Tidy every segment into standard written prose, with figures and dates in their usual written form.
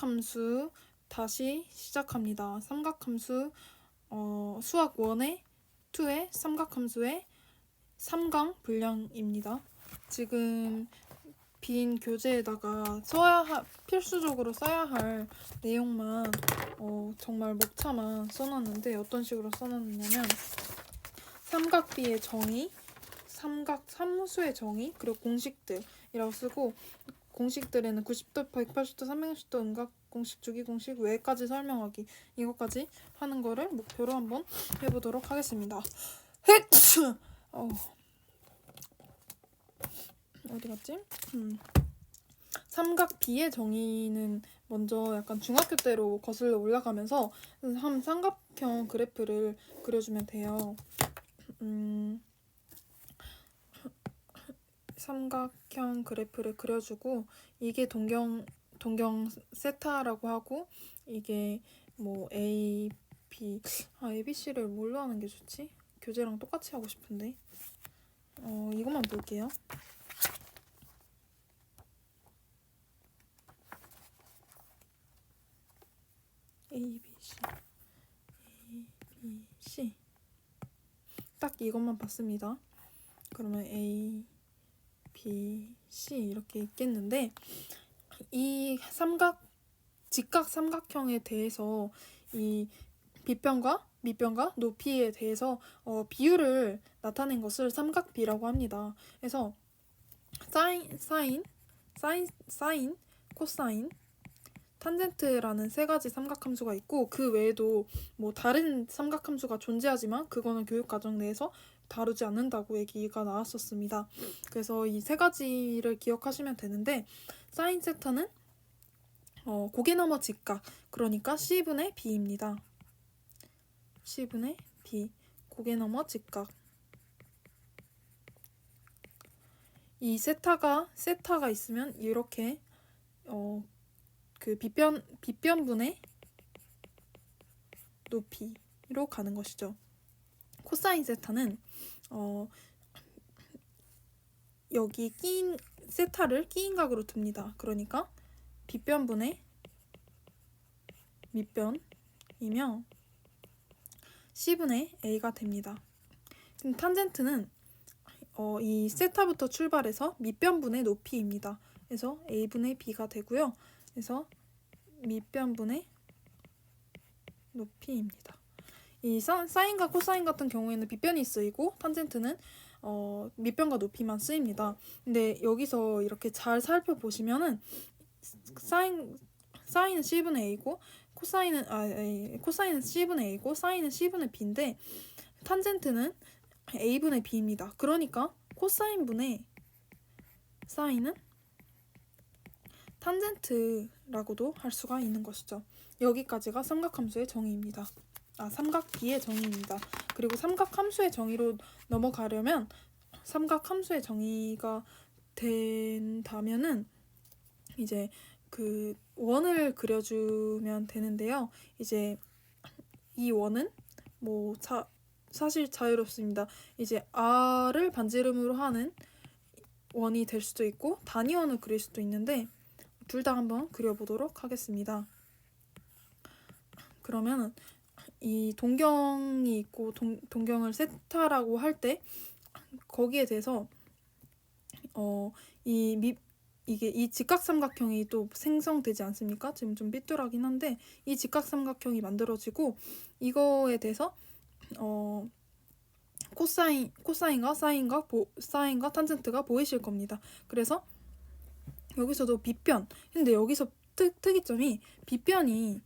삼각함수 다시 시작합니다. 삼각함수 수학 1의 2의 삼각함수의 3강 분량입니다. 지금 빈 교재에다가 필수적으로 써야 할 내용만 정말 먹차만 써놨는데, 어떤 식으로 써놨냐면 삼각비의 정의, 삼각함수의 정의, 그리고 공식들이라고 쓰고, 공식들에는 90도, 180도, 360도 음각 공식, 주기 공식, 외까지 설명하기, 이것까지 하는 거를 목표로 한번 해보도록 하겠습니다. 어디 갔지? 삼각 B의 정의는 먼저 약간 중학교 때로 거슬러 올라가면서 한 삼각형 그래프를 그려주면 돼요. 삼각형 그래프를 그려주고, 이게 동경 세타라고 하고, 이게 뭐 A, B, ABC를 뭘로 하는 게 좋지? 교재랑 똑같이 하고 싶은데 이것만 볼게요. A, B, C, A, B, C 딱 이것만 봤습니다. 그러면 A, B, C 이렇게 있겠는데, 이 직각 삼각형에 대해서 이 빗변과 밑변과 높이에 대해서 비율을 나타낸 것을 삼각비라고 합니다. 그래서 사인, 코사인, 탄젠트라는 세 가지 삼각함수가 있고, 그 외에도 뭐 다른 삼각함수가 존재하지만 그거는 교육과정 내에서 다루지 않는다고 얘기가 나왔었습니다. 그래서 이 세 가지를 기억하시면 되는데, 사인 세타는 고개 넘어 직각, 그러니까 C분의 B입니다. C분의 B, 고개 넘어 직각. 이 세타가 있으면 이렇게 그 빗변분의 높이로 가는 것이죠. 코사인 세타는 여기 끼인 세타를 끼인 각으로 둡니다. 그러니까 빗변분의 밑변이며 C분의 A가 됩니다. 탄젠트는 이 세타부터 출발해서 밑변분의 높이입니다. 그래서 A분의 B가 되고요. 그래서 밑변분의 높이입니다. 이 사인과 코사인 같은 경우에는 빗변이 쓰이고, 탄젠트는 밑변과 높이만 쓰입니다. 근데 여기서 이렇게 잘 살펴보시면은 사인은 C분의 A고 코사인은 C분의 A고 사인은 C분의 B인데, 탄젠트는 A분의 B입니다. 그러니까 코사인분의 사인은 탄젠트라고도 할 수가 있는 것이죠. 여기까지가 삼각함수의 정의입니다. 삼각비의 정의입니다. 그리고 삼각함수의 정의로 넘어가려면, 삼각함수의 정의가 된다면은 이제 그 원을 그려주면 되는데요. 이제 이 원은 뭐 사실 자유롭습니다. 이제 R을 반지름으로 하는 원이 될 수도 있고 단위원을 그릴 수도 있는데, 둘 다 한번 그려보도록 하겠습니다. 그러면 이 동경이 있고 동경을 세타라고 할 때 거기에 대해서 이 직각삼각형이 또 생성되지 않습니까? 지금 좀 삐뚤하긴 한데, 이 직각삼각형이 만들어지고, 이거에 대해서 코사인과 사인과 탄젠트가 보이실 겁니다. 그래서 여기서도 빗변, 근데 여기서 특이점이 빗변이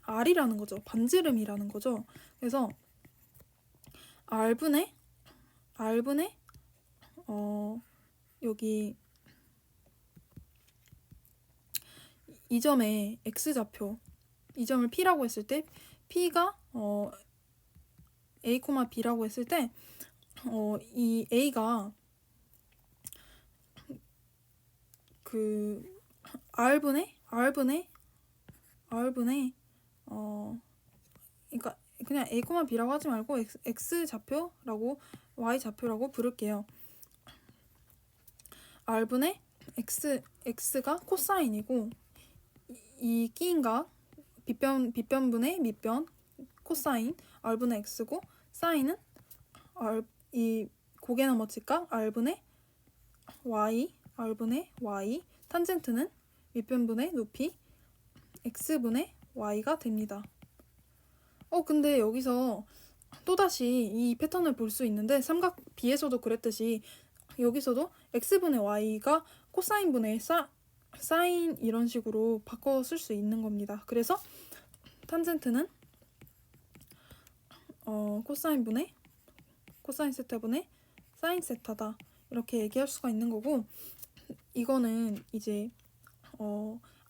R이라는 거죠. 반지름이라는 거죠. 그래서 R분의 여기 이 점의 X좌표, 이 점을 P라고 했을 때, P가 A, B라고 했을 때 이 A가 그 R분의 그러니까 그냥 A, B라고 하지 말고 X좌표라고 Y좌표라고 부를게요. R분의 X가 코사인이고, 이 끼인각 빗변분의 밑변 코사인 r분의 x고 사인은 이 고개나머 직각 r분의 y r분의 y 탄젠트는 밑변분의 높이 x분의 y가 됩니다. 근데 여기서 또다시 이 패턴을 볼 수 있는데 삼각 B에서도 그랬듯이 여기서도 x분의 y가 코사인분의 사인 이런 식으로 바꿔 쓸 수 있는 겁니다. 그래서 탄젠트는 코사인 세타분의 사인 세타다 이렇게 얘기할 수가 있는 거고, 이거는 이제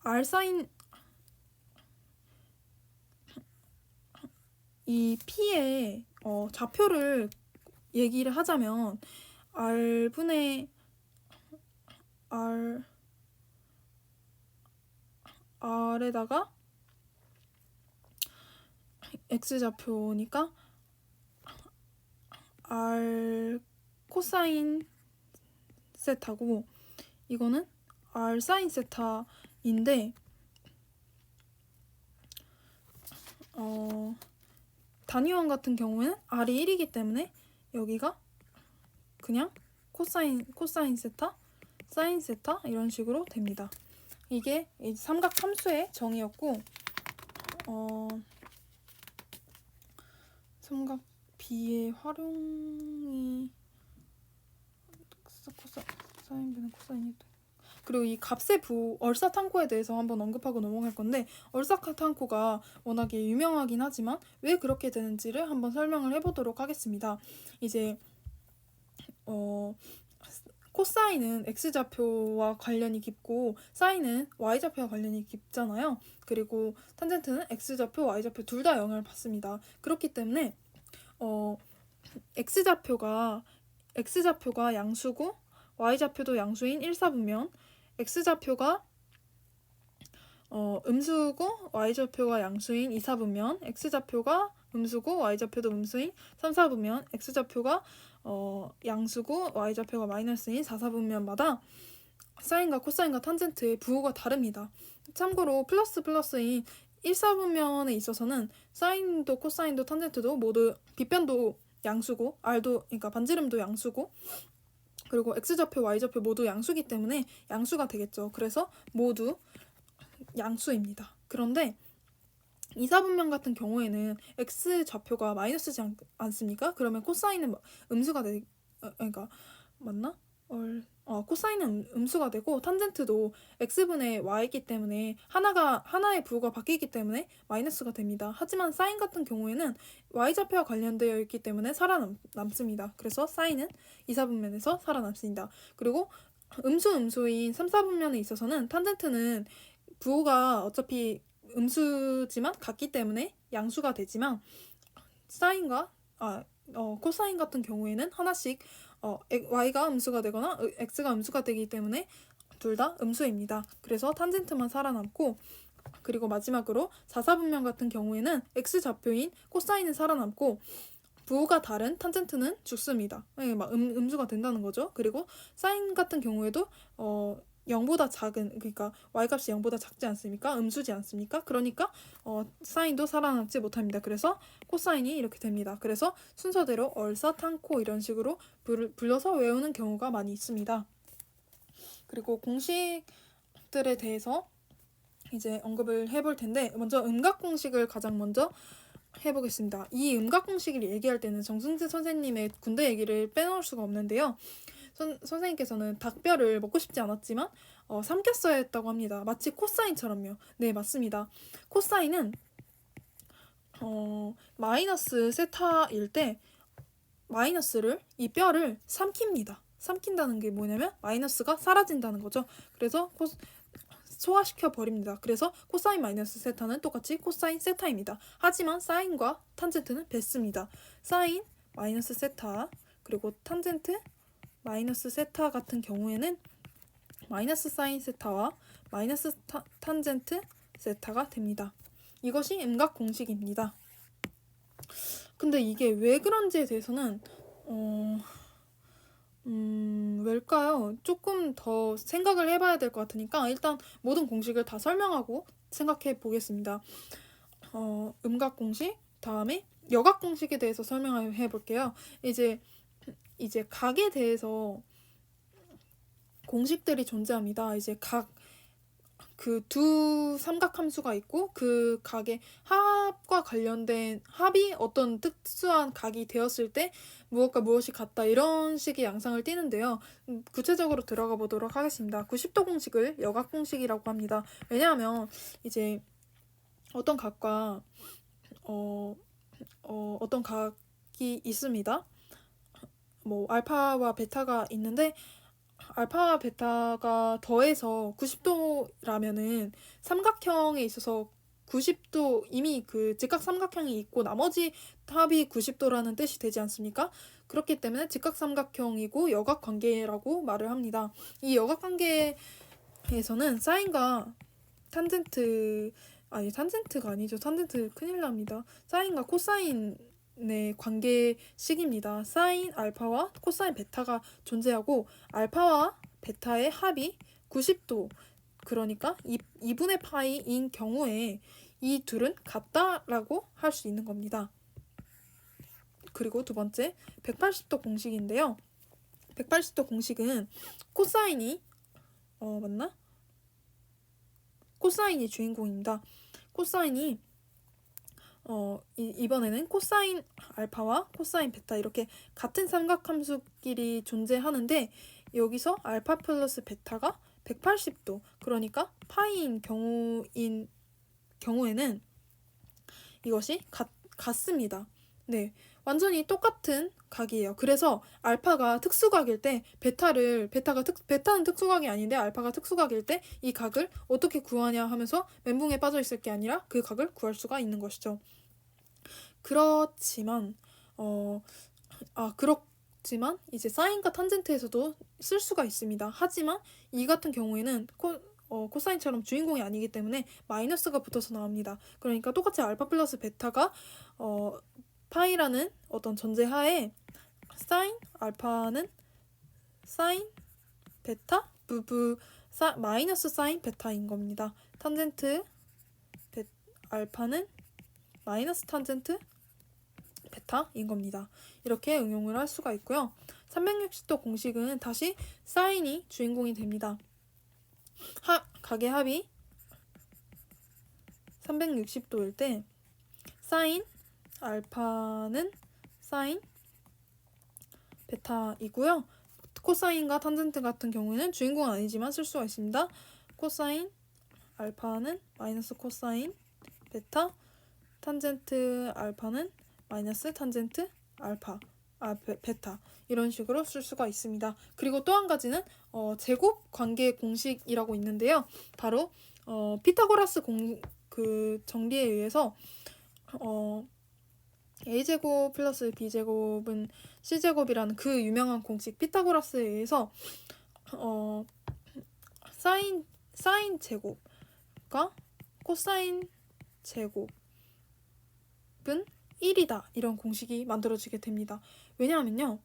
r 사인 이 P의 좌표를 얘기를 하자면 R에다가 X좌표니까 R 코사인 세타고 이거는 R 사인 세타인데 단위원 같은 경우에는 R이 1이기 때문에 여기가 그냥 코사인 세타, 사인 세타 이런 식으로 됩니다. 이게 삼각 함수의 정의였고 삼각 B의 활용이 사인분의 코사인이 돼. 그리고 이 값의 얼사탄코에 대해서 한번 언급하고 넘어갈 건데, 얼사탄코가 워낙에 유명하긴 하지만 왜 그렇게 되는지를 한번 설명을 해보도록 하겠습니다. 이제 코사인은 x좌표와 관련이 깊고 사인은 y좌표와 관련이 깊잖아요. 그리고 탄젠트는 x좌표, y좌표 둘 다 영향을 받습니다. 그렇기 때문에 x좌표가 양수고 y좌표도 양수인 1, 4분면, x좌표가 음수고 y좌표가 양수인 2, 4분면, x좌표가 음수고 y좌표도 음수인 3, 4분면, x좌표가 양수고 y좌표가 마이너스인 4, 4분면마다 사인과 코사인과 탄젠트의 부호가 다릅니다. 참고로 플러스인 1, 4분면에 있어서는 사인도 코사인도 탄젠트도 모두 빗변도 양수고 r도 그러니까 반지름도 양수고 그리고 x좌표, y좌표 모두 양수기 때문에 양수가 되겠죠. 그래서 모두 양수입니다. 그런데 2, 4분면 같은 경우에는 x좌표가 마이너스지 않습니까? 그러면 코사인은 음수가 그러니까 맞나? 코사인은 음수가 되고 탄젠트도 x분의 y이기 때문에 하나의 부호가 바뀌기 때문에 마이너스가 됩니다. 하지만 사인 같은 경우에는 y좌표와 관련되어 있기 때문에 살아남습니다. 그래서 사인은 2, 4분면에서 살아남습니다. 그리고 음수인 3, 4분면에 있어서는 탄젠트는 부호가 어차피 음수지만 같기 때문에 양수가 되지만 코사인 같은 경우에는 하나씩 y가 음수가 되거나 x가 음수가 되기 때문에 둘 다 음수입니다. 그래서 탄젠트만 살아남고, 그리고 마지막으로 4, 4분면 같은 경우에는 x좌표인 코사인은 살아남고 부호가 다른 탄젠트는 죽습니다. 음수가 된다는 거죠. 그리고 사인 같은 경우에도 0보다 작은, 그러니까 y값이 0보다 작지 않습니까? 음수지 않습니까? 그러니까 사인도 살아남지 못합니다. 그래서 코사인이 이렇게 됩니다. 그래서 순서대로 얼사탄코 이런 식으로 불러서 외우는 경우가 많이 있습니다. 그리고 공식들에 대해서 이제 언급을 해볼 텐데, 먼저 음각 공식을 가장 먼저 해보겠습니다. 이 음각 공식을 얘기할 때는 정승재 선생님의 군대 얘기를 빼놓을 수가 없는데요. 선생님께서는 닭뼈를 먹고 싶지 않았지만 삼켰어야 했다고 합니다. 마치 코사인처럼요. 네, 맞습니다. 코사인은 마이너스 세타일 때 이 뼈를 삼킵니다. 삼킨다는 게 뭐냐면 마이너스가 사라진다는 거죠. 그래서 소화시켜 버립니다. 그래서 코사인 마이너스 세타는 똑같이 코사인 세타입니다. 하지만 사인과 탄젠트는 뱉습니다. 사인 마이너스 세타 그리고 탄젠트 마이너스 세타 같은 경우에는 마이너스 사인 세타와 마이너스 탄젠트 세타가 됩니다. 이것이 음각 공식입니다. 근데 이게 왜 그런지에 대해서는 왜일까요? 조금 더 생각을 해봐야 될 것 같으니까 일단 모든 공식을 다 설명하고 생각해 보겠습니다. 음각 공식, 다음에 여각 공식에 대해서 설명해 볼게요. 이제 각에 대해서 공식들이 존재합니다. 이제 그 두 삼각함수가 있고 그 각의 합과 관련된 합이 어떤 특수한 각이 되었을 때 무엇과 무엇이 같다 이런 식의 양상을 띠는데요. 구체적으로 들어가 보도록 하겠습니다. 90도 공식을 여각 공식이라고 합니다. 왜냐하면 이제 어떤 각과 어떤 각이 있습니다. 뭐 알파와 베타가 있는데 알파와 베타가 더해서 90도라면은 삼각형에 있어서 90도 이미 그 직각 삼각형이 있고 나머지 합이 90도라는 뜻이 되지 않습니까? 그렇기 때문에 직각 삼각형이고 여각 관계라고 말을 합니다. 이 여각 관계에서는 사인과 탄젠트가 아니죠. 탄젠트 큰일 납니다. 사인과 코사인의 관계식입니다. 사인 알파와 코사인 베타가 존재하고 알파와 베타의 합이 90도 그러니까 2분의 파이인 경우에 이 둘은 같다라고 할 수 있는 겁니다. 그리고 두 번째 180도 공식인데요. 180도 공식은 코사인이 맞나? 코사인이 주인공입니다. 코사인이 이번에는 코사인 알파와 코사인 베타 이렇게 같은 삼각함수끼리 존재하는데 여기서 알파 플러스 베타가 180도 그러니까 파이인 경우에는 이것이 같습니다. 네, 완전히 똑같은 각이에요. 그래서 알파가 특수각일 때 베타는 특수각이 아닌데 알파가 특수각일 때 이 각을 어떻게 구하냐 하면서 멘붕에 빠져 있을 게 아니라 그 각을 구할 수가 있는 것이죠. 그렇지만 이제 사인과 탄젠트에서도 쓸 수가 있습니다. 하지만 이 같은 경우에는 코사인처럼 주인공이 아니기 때문에 마이너스가 붙어서 나옵니다. 그러니까 똑같이 알파 플러스 베타가 파이라는 어떤 전제하에 사인 알파는 사인 베타 마이너스 사인 베타인 겁니다. 탄젠트 알파는 마이너스 탄젠트 베타인 겁니다. 이렇게 응용을 할 수가 있고요. 360도 공식은 다시 사인이 주인공이 됩니다. 각의 합이 360도일 때 사인 알파는 사인 베타이고요. 코사인과 탄젠트 같은 경우에는 주인공은 아니지만 쓸 수가 있습니다. 코사인 알파는 마이너스 코사인 베타 탄젠트 알파는 마이너스 탄젠트 알파 베타 이런 식으로 쓸 수가 있습니다. 그리고 또 한 가지는 제곱 관계 공식이라고 있는데요. 바로 피타고라스 그 정리에 의해서 a제곱 플러스 b제곱은 c제곱이라는 그 유명한 공식 피타고라스에 의해서 사인 제곱과 코사인 제곱은 1이다 이런 공식이 만들어지게 됩니다. 왜냐하면요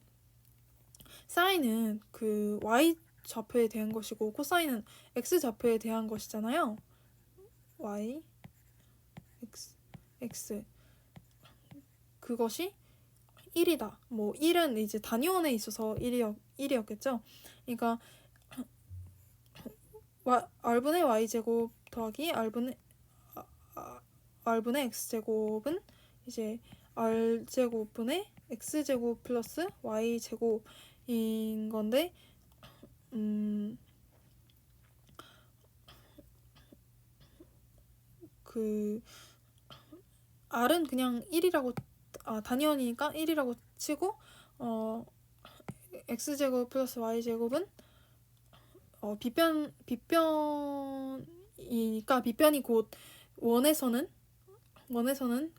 사인은 그 y 좌표에 대한 것이고 코사인은 x 좌표에 대한 것이잖아요. y x 그것이 1이다. 뭐 1은 이제 단위원에 있어서 1이었겠죠. 그러니까 r분의 y제곱 더하기 r분의 x제곱은 이제 r제곱분의 x제곱 플러스 y제곱인 건데 그 r은 그냥 1이라고 단위원이니까 1이라고 치고 x제곱 플러스 y제곱은 빗변이니까 빗변이 곧 원에서는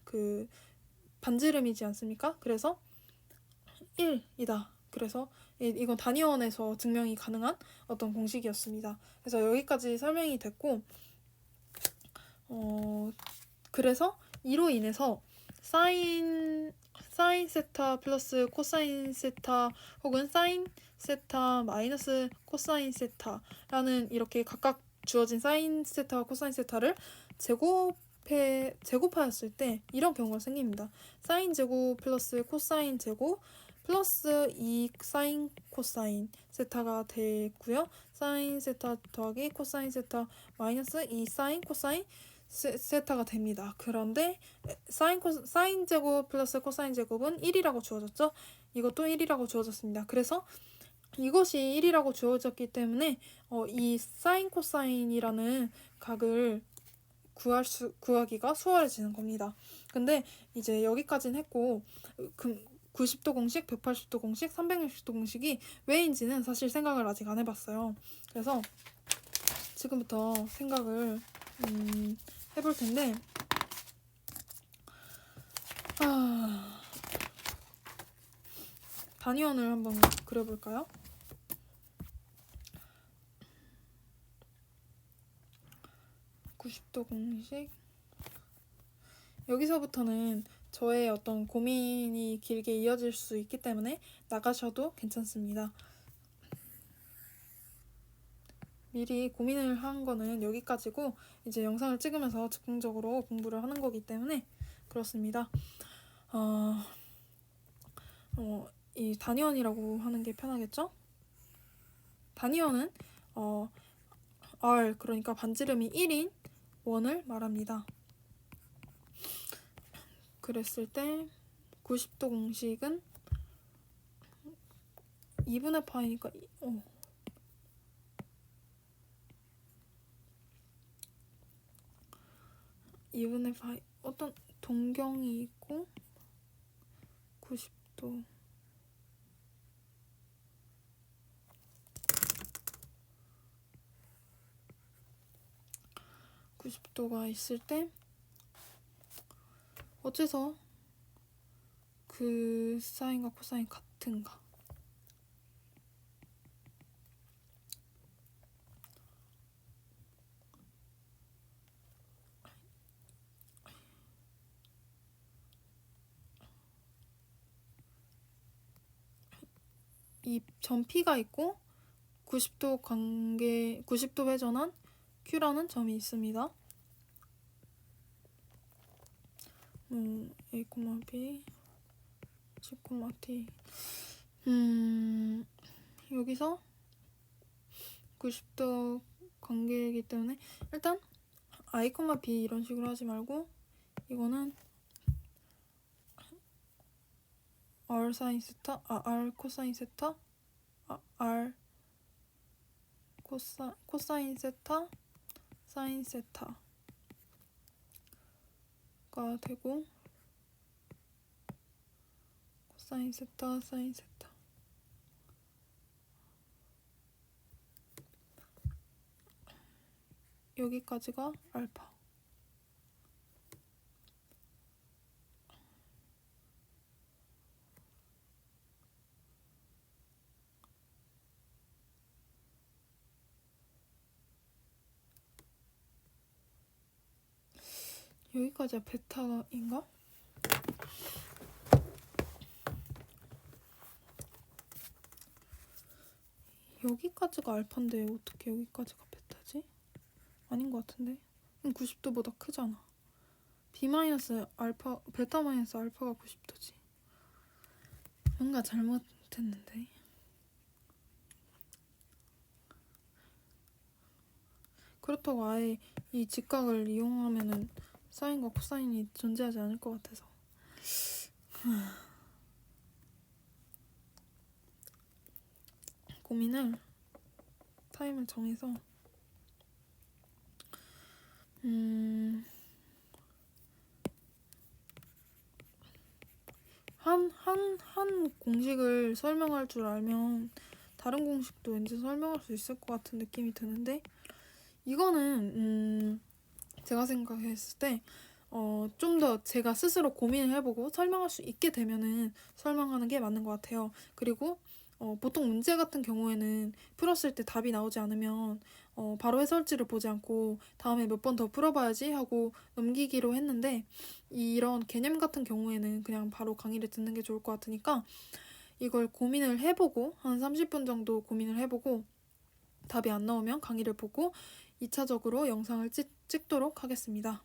그 반지름이지 않습니까? 그래서 1이다. 그래서 이건 단위원에서 증명이 가능한 어떤 공식이었습니다. 그래서 여기까지 설명이 됐고 그래서 이로 인해서 사인 세타 플러스 코사인 세타 혹은 사인 세타 마이너스 코사인 세타라는 이렇게 각각 주어진 사인 세타와 코사인 세타를 제곱하였을 때 이런 경우가 생깁니다. 사인 제곱 플러스 코사인 제곱 플러스 2 사인 코사인 세타가 되고요. 사인 세타 더하기 코사인 세타 마이너스 2 사인 코사인 세타가 됩니다. 그런데 사인 제곱 플러스 코사인 제곱은 1이라고 주어졌죠. 이것도 1이라고 주어졌습니다. 그래서 이것이 1이라고 주어졌기 때문에 이 사인 코사인이라는 각을 구하기가 수월해지는 겁니다. 근데 이제 여기까지는 했고 90도 공식, 180도 공식, 360도 공식이 왜인지는 사실 생각을 아직 안 해봤어요. 그래서 지금부터 생각을 해볼 텐데 단위원을 한번 그려볼까요? (90도) 공식 여기서부터는 저의 어떤 고민이 길게 이어질 수 있기 때문에 나가셔도 괜찮습니다. 미리 고민을 한 거는 여기까지고 이제 영상을 찍으면서 즉흥적으로 공부를 하는 거기 때문에 그렇습니다. 이 단위원이라고 하는 게 편하겠죠? 단위원은 R 그러니까 반지름이 1인 원을 말합니다. 그랬을 때 90도 공식은 2분의 파이니까 2분의 파이 어떤 동경이 있고 90도 90도가 있을 때 어째서 그 사인과 코사인 같은가? 이 점 P가 있고 90도 회전한 Q라는 점이 있습니다. A, B, C, T 여기서 90도 관계이기 때문에 일단 I, B 이런 식으로 하지 말고 이거는 R 사인 세타, R 코사인 세타, R 코사인 세타, 사인 세타가 되고 코사인 세타, 사인 세타 여기까지가 알파. 여기까지가 베타인가? 여기까지가 알파인데 어떻게 여기까지가 베타지? 아닌 것 같은데? 90도보다 크잖아. 베타 마이너스 알파가 90도지. 뭔가 잘못했는데. 그렇다고 아예 이 직각을 이용하면은 사인과 코사인이 존재하지 않을 것 같아서. 고민을 타임을 정해서 한 공식을 설명할 줄 알면 다른 공식도 왠지 설명할 수 있을 것 같은 느낌이 드는데 이거는 제가 생각했을 때 좀 더 제가 스스로 고민을 해보고 설명할 수 있게 되면은 설명하는 게 맞는 것 같아요. 그리고 보통 문제 같은 경우에는 풀었을 때 답이 나오지 않으면 바로 해설지를 보지 않고 다음에 몇 번 더 풀어봐야지 하고 넘기기로 했는데 이런 개념 같은 경우에는 그냥 바로 강의를 듣는 게 좋을 것 같으니까 이걸 고민을 해보고 한 30분 정도 고민을 해보고 답이 안 나오면 강의를 보고 2차적으로 영상을 찍도록 하겠습니다.